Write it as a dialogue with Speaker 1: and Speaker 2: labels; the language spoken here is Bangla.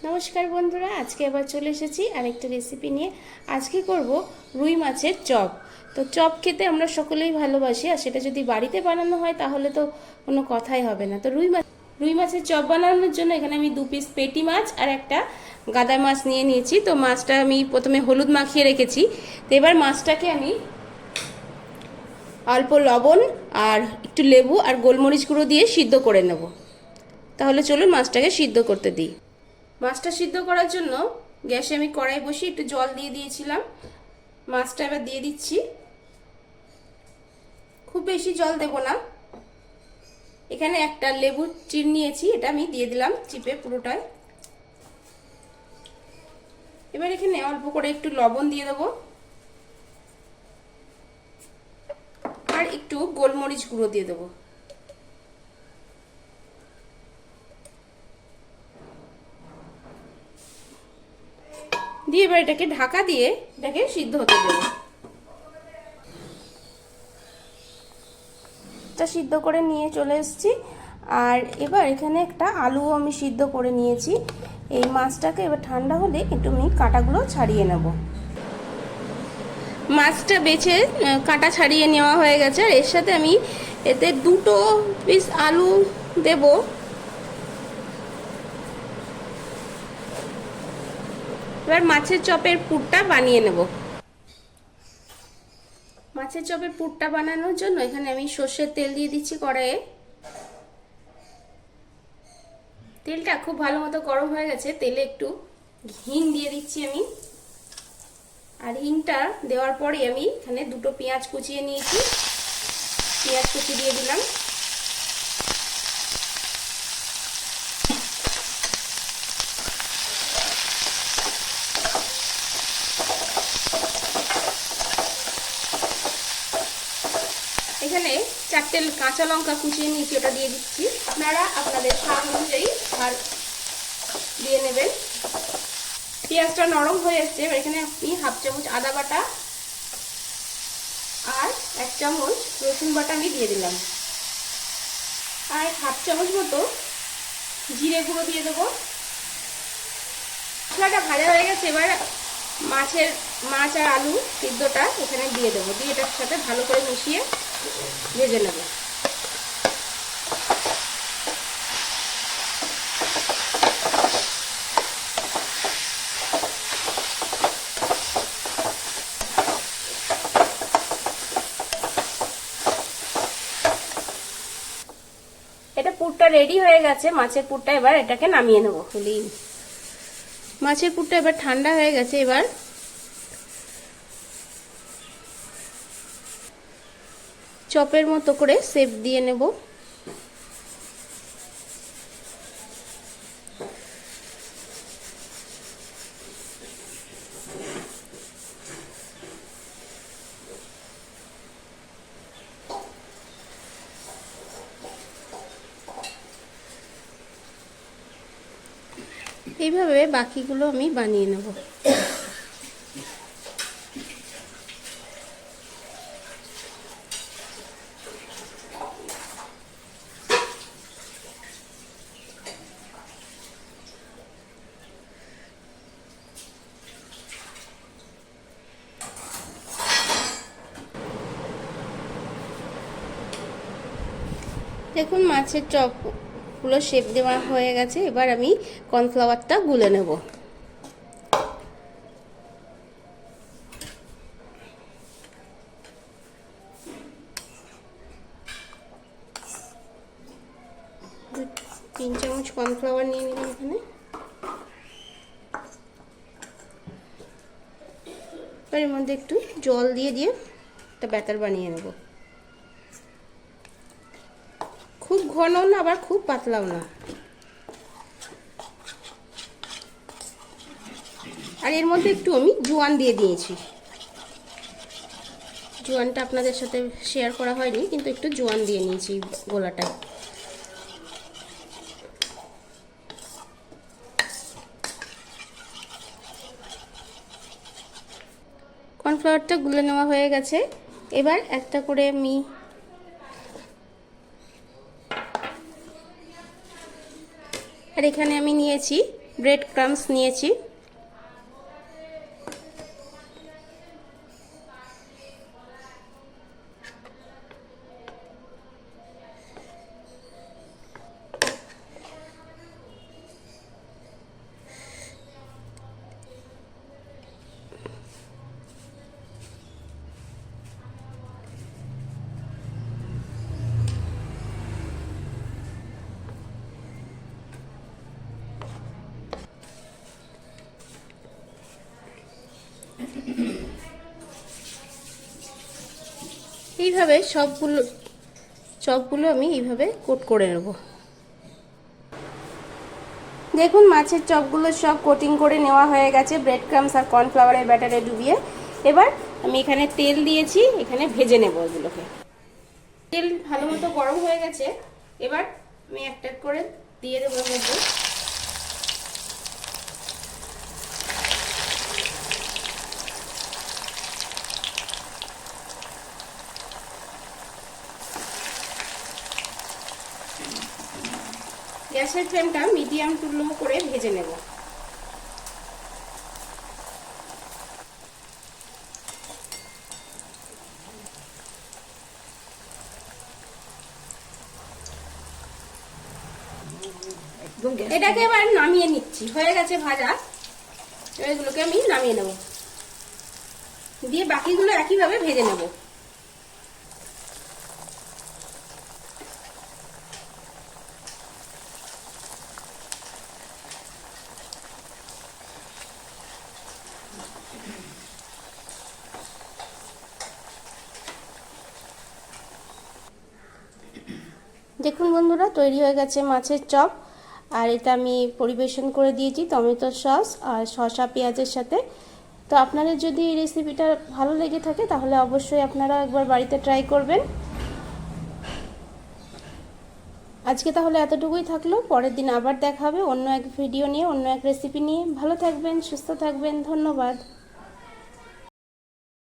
Speaker 1: নমস্কার বন্ধুরা, আজকে আবার চলে এসেছি আরেকটা রেসিপি নিয়ে। আজকে করব রুই মাছের চপ। তো চপ খেতে আমরা সকলেই ভালোবাসি, আর সেটা যদি বাড়িতে বানানো হয় তাহলে তো কোনো কথাই হবে না। তো রুই মাছের চপ বানানোর জন্য এখানে আমি 2 পিস পেটি মাছ আর একটা গাদা মাছ নিয়ে নিয়েছি। তো মাছটা আমি প্রথমে হলুদ মাখিয়ে রেখেছি। তো এবার মাছটাকে আমি অল্প লবণ আর একটু লেবু আর গোলমরিচ গুঁড়ো দিয়ে সিদ্ধ করে নেব। তাহলে চলুন মাছটাকে সিদ্ধ করতে দিই। মাছটা সিদ্ধ করার জন্য গ্যাসে আমি কড়াই বসিয়ে একটু জল দিয়ে দিয়েছিলাম। মাছটা এবার দিয়ে দিচ্ছি। খুব বেশি জল দেব না। এখানে একটা লেবু চিড় নিয়েছি, এটা আমি দিয়ে দিলাম চিপে পুরোটাই। এবার এখানে অল্প করে একটু লবণ দিয়ে দেবো আর একটু গোলমরিচ গুঁড়ো দিয়ে দেবো। দিয়ে এবার এটাকে ঢাকা দিয়ে এটাকে সিদ্ধ হতে দেবো। এটা সিদ্ধ করে নিয়ে চলে এসেছি। আর এবার এখানে একটা আলু আমি সিদ্ধ করে নিয়েছি। এই মাছটাকে এবার ঠান্ডা হলে একটু আমি কাঁটাগুলো ছাড়িয়ে নেব। মাছটা বেছে কাঁটা ছাড়িয়ে নেওয়া হয়ে গেছে। আর এর সাথে আমি এতে 2 পিস আলু দেব। এবার মাছের চপের পুরটা বানিয়ে নেব। মাছের চপের পুরটা বানানোর জন্য এখানে আমি সর্ষের তেল দিয়ে দিচ্ছি কড়াইয়ে। তেলটা খুব ভালো মতো গরম হয়ে গেছে। তেলে একটু হিং দিয়ে দিচ্ছি আমি। আর হিংটা দেওয়ার পরে আমি এখানে 2 পেঁয়াজ কুচিয়ে নিয়েছি, পেঁয়াজ কুচি দিয়ে দিলাম। এখানে 4টে কাঁচা লঙ্কা কুচিয়ে নিয়েছি, ওটা দিয়ে দিচ্ছি। আপনারা আপনাদের স্বাদ অনুযায়ী আর দিয়ে নেবেন। পেঁয়াজটা নরম হয়ে এসছে। এবার এখানে আমি 1/2 চামচ আদা বাটা আর 1 চামচ রসুন বাটা আমি দিয়ে দিলাম। আর 1/2 চামচ মতো জিরে গুঁড়ো দিয়ে দেবো। মশলাটা ভাজা হয়ে গেছে। এবার মাছ আর আলু সিদ্ধটা এখানে দিয়ে দেবো। দিয়ে এটার সাথে ভালো করে মিশিয়ে ভেজে নেব। এটা পুরটা রেডি হয়ে গেছে, মাছের পুরটা। এবার এটাকে নামিয়ে নেব। মাছের পুরটা এবার ঠান্ডা হয়ে গেছে। এবার চপের মতো করে শেপ দিয়ে নেব। এইভাবে বাকিগুলো আমি বানিয়ে নেব। দেখুন মাছের চপগুলো শেপ দেওয়া হয়ে গেছে। এবার আমি কর্নফ্লাওয়ারটা গুলে নেব। তিন চামচ কর্নফ্লাওয়ার নিয়ে নিলাম এখানে। এর মধ্যে একটু জল দিয়ে একটা ব্যাটার বানিয়ে নেব। খুব ঘন না, আবার খুব পাতলাও না। আর এর মধ্যে একটু আমি জোয়ান দিয়ে দিয়েছি। জোয়ানটা আপনাদের সাথে শেয়ার করা হয়নি, কিন্তু একটু জোয়ান দিয়ে নিয়েছি গোলাটায়। কর্নফ্লাওয়ারটা গুলে নেওয়া হয়ে গেছে। এবার একটা করে আমি আর এখানে আমি নিয়েছি ব্রেড ক্রাম্বস নিয়েছি। এইভাবে চপগুলো আমি এইভাবে কোট করে নেব। দেখুন মাছের চপগুলো সব কোটিং করে নেওয়া হয়ে গেছে ব্রেড ক্রাম্বস আর কর্নফ্লাওয়ারের ব্যাটারে ডুবিয়ে। এবার আমি এখানে তেল দিয়েছি, এখানে ভেজে নেব এগুলোকে। তেল ভালো মতো গরম হয়ে গেছে, এবার আমি একটা করে দিয়ে দেবো এর মধ্যে। গ্যাসের ফ্লেমটা মিডিয়াম টু লো করে ভেজে নেব। এটাকে এবার নামিয়ে নিচ্ছি, হয়ে গেছে ভাজা। এগুলোকে আমি নামিয়ে নেব, দিয়ে বাকিগুলো একইভাবে ভেজে নেব। দেখুন বন্ধুরা, তৈরি হয়ে গেছে মাছের চপ। আর এটা আমি পরিবেশন করে দিয়েছি টমেটো সস আর শসা পেঁয়াজের সাথে। তো আপনাদের যদি এই রেসিপিটা ভালো লেগে থাকে তাহলে অবশ্যই আপনারা একবার বাড়িতে ট্রাই করবেন। আজকে তাহলে এতটুকুই থাকলো, পরের দিন আবার দেখা হবে অন্য এক ভিডিও নিয়ে, অন্য এক রেসিপি নিয়ে। ভালো থাকবেন, সুস্থ থাকবেন, ধন্যবাদ।